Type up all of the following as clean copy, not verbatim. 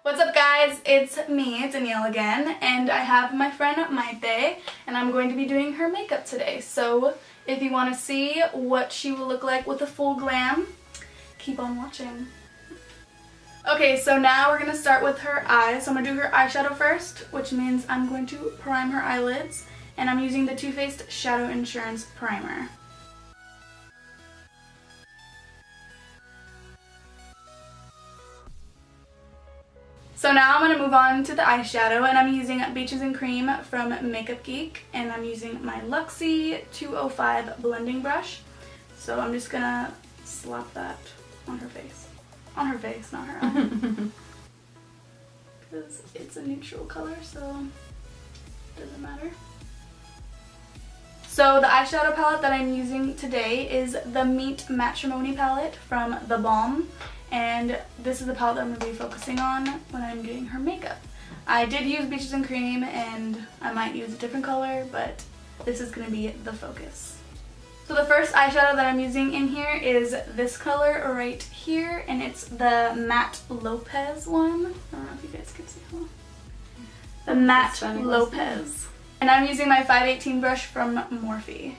What's up guys, it's me, Danielle again, and I have my friend Maite, and I'm going to be doing her makeup today. So if you want to see what she will look like with a full glam, keep on watching. Okay, so now we're going to start with her eyes. So I'm going to do her eyeshadow first, which means I'm going to prime her eyelids, and I'm using the Too Faced Shadow Insurance Primer. So now I'm going to move on to the eyeshadow, and I'm using Beaches and Cream from Makeup Geek, and I'm using my Luxie 205 blending brush. So I'm just going to slap that on her face. On her face, not her eye. Because it's a neutral color, so it doesn't matter. So the eyeshadow palette that I'm using today is the Meet Matrimony palette from The Balm. And this is the palette that I'm going to be focusing on when I'm doing her makeup. I did use Beaches and Cream, and I might use a different color, but this is going to be the focus. So the first eyeshadow that I'm using in here is this color right here, and it's the Matte Lopez one. I don't know if you guys can see. The Matte Lopez. And I'm using my 518 brush from Morphe.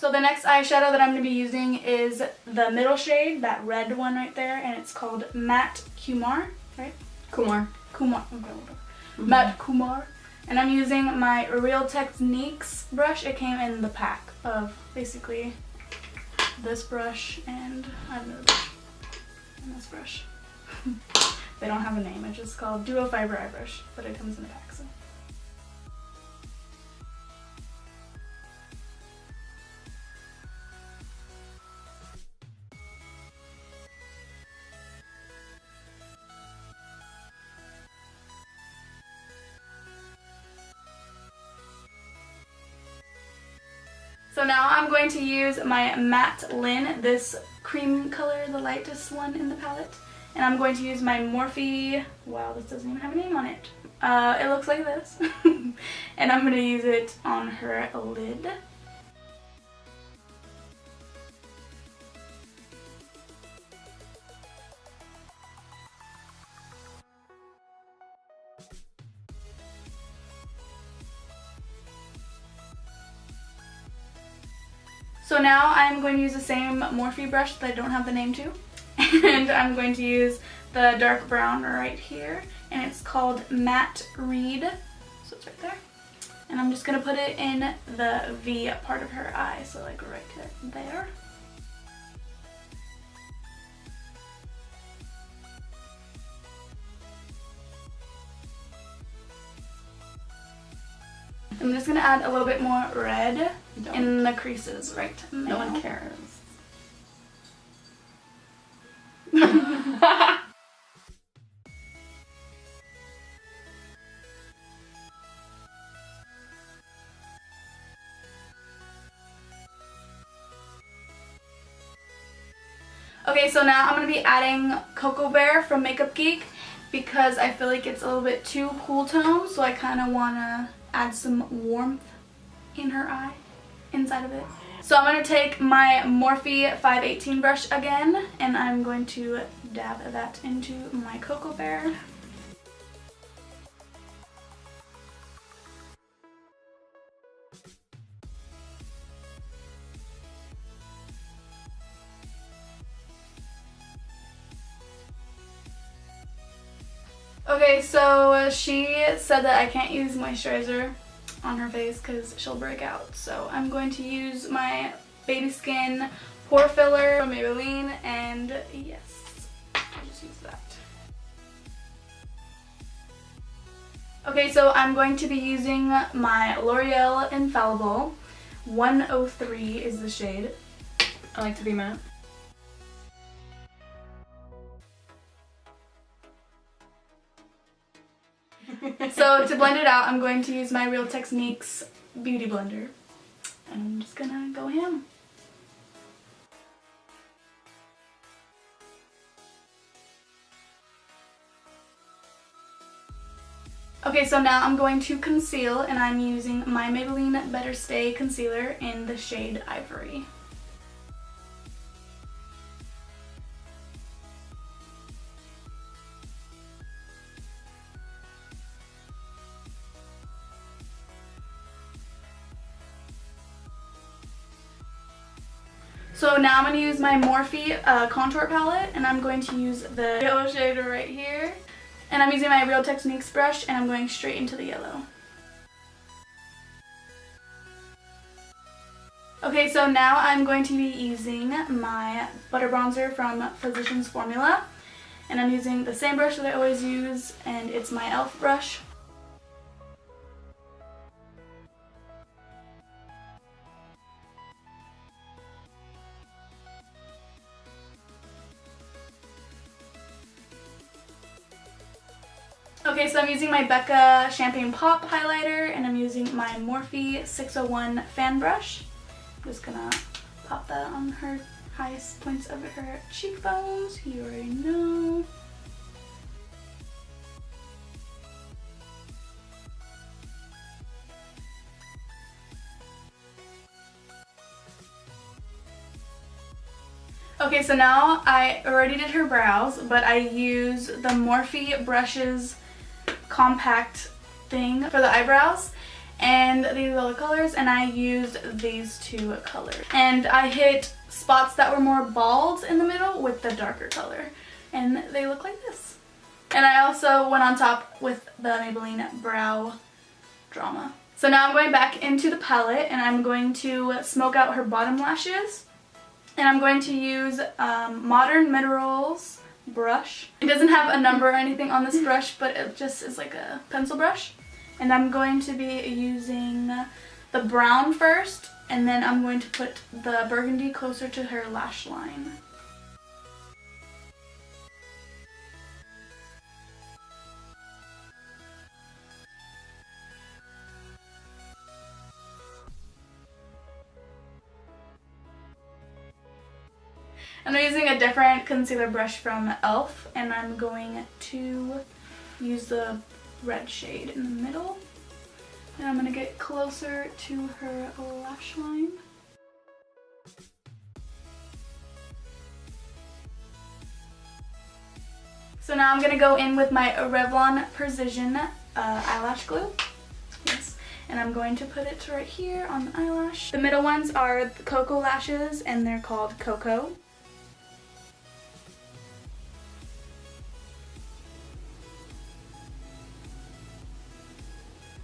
So the next eyeshadow that I'm going to be using is the middle shade, that red one right there, and it's called Matte Kumar, right? Kumar. Okay, Matte Kumar. And I'm using my Real Techniques brush. It came in the pack of basically this brush and I have another brush and this brush. They don't have a name, it's just called Duo Fiber Eye Brush, but it comes in a pack, so. So now I'm going to use my Matte Lin, this cream color, the lightest one in the palette. And I'm going to use my Morphe, wow, this doesn't even have a name on it. It looks like this. And I'm going to use it on her lid. So now I'm going to use the same Morphe brush that I don't have the name to. And I'm going to use the dark brown right here. And it's called Matte Reed. So it's right there. And I'm just going to put it in the V part of her eye. So like right there. I'm just going to add a little bit more red in the creases right now. No one cares. Okay, so now I'm going to be adding Cocoa Bear from Makeup Geek because I feel like it's a little bit too cool tone, so I kind of want to add some warmth in her eye, inside of it. So I'm going to take my Morphe 518 brush again, and I'm going to dab that into my Cocoa Bear. Okay, so she said that I can't use moisturizer on her face because she'll break out. So I'm going to use my Baby Skin Pore Filler from Maybelline, and yes, I'll just use that. Okay, so I'm going to be using my L'Oreal Infallible. 103 is the shade. I like to be matte. So to blend it out, I'm going to use my Real Techniques Beauty Blender. And I'm just gonna go ham. Okay, so now I'm going to conceal, and I'm using my Maybelline Better Stay Concealer in the shade Ivory. So now I'm going to use my Morphe contour palette, and I'm going to use the yellow shader right here. And I'm using my Real Techniques brush, and I'm going straight into the yellow. Okay, so now I'm going to be using my butter bronzer from Physicians Formula. And I'm using the same brush that I always use, and it's my e.l.f. brush. Okay, so I'm using my Becca Champagne Pop highlighter, and I'm using my Morphe 601 fan brush. I'm just gonna pop that on her highest points of her cheekbones. You already know. Okay, so now I already did her brows, but I use the Morphe brushes compact thing for the eyebrows, and these are the colors, and I used these two colors, and I hit spots that were more bald in the middle with the darker color, and they look like this. And I also went on top with the Maybelline Brow Drama. So now I'm going back into the palette, and I'm going to smoke out her bottom lashes, and I'm going to use Modern Minerals brush. It doesn't have a number or anything on this brush, but it just is like a pencil brush. And I'm going to be using the brown first, and then I'm going to put the burgundy closer to her lash line. And I'm using a different concealer brush from e.l.f. and I'm going to use the red shade in the middle. And I'm going to get closer to her lash line. So now I'm going to go in with my Revlon Precision eyelash glue. Yes. And I'm going to put it right here on the eyelash. The middle ones are the Cocoa lashes, and they're called Cocoa.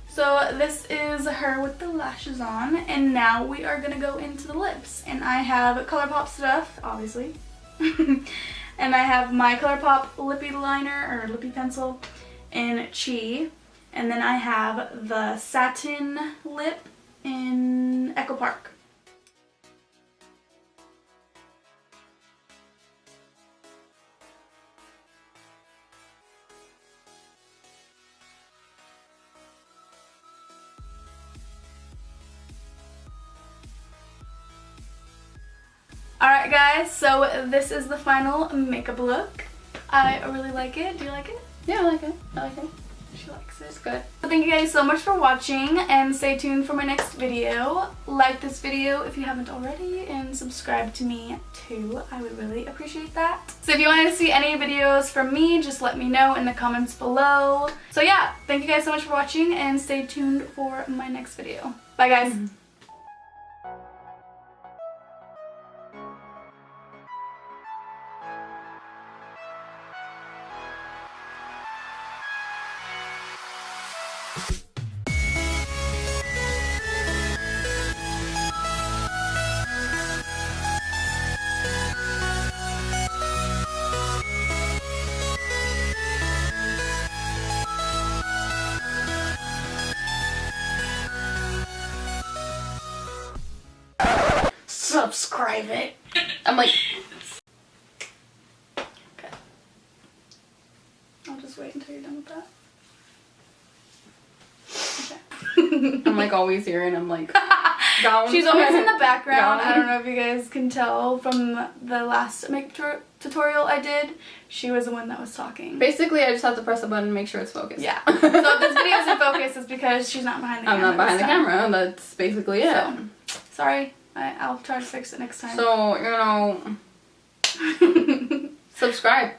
So this is her with the lashes on, and now we are gonna go into the lips. And I have ColourPop stuff, obviously. And I have my ColourPop lippy liner, or lippy pencil, in Chi. And then I have the satin lip in Echo Park. Alright guys, so this is the final makeup look. I really like it. Do you like it? Yeah, I like it. I like it. She likes it. It's good. So thank you guys so much for watching, and stay tuned for my next video. Like this video if you haven't already, and subscribe to me too. I would really appreciate that. So if you want to see any videos from me, just let me know in the comments below. So yeah, thank you guys so much for watching, and stay tuned for my next video. Bye guys. Subscribe it. I'm like, Okay. I'll just wait until you're done with that. Okay. I'm like always here, and I'm like, gone. She's always in the background. Gone. I don't know if you guys can tell from the last makeup tutorial I did, she was the one that was talking. Basically, I just have to press a button and make sure it's focused. Yeah. So if this video is in focus, it's because she's not behind the camera. I'm not behind the camera. That's basically it. So, sorry. I'll try to fix it next time. So, subscribe.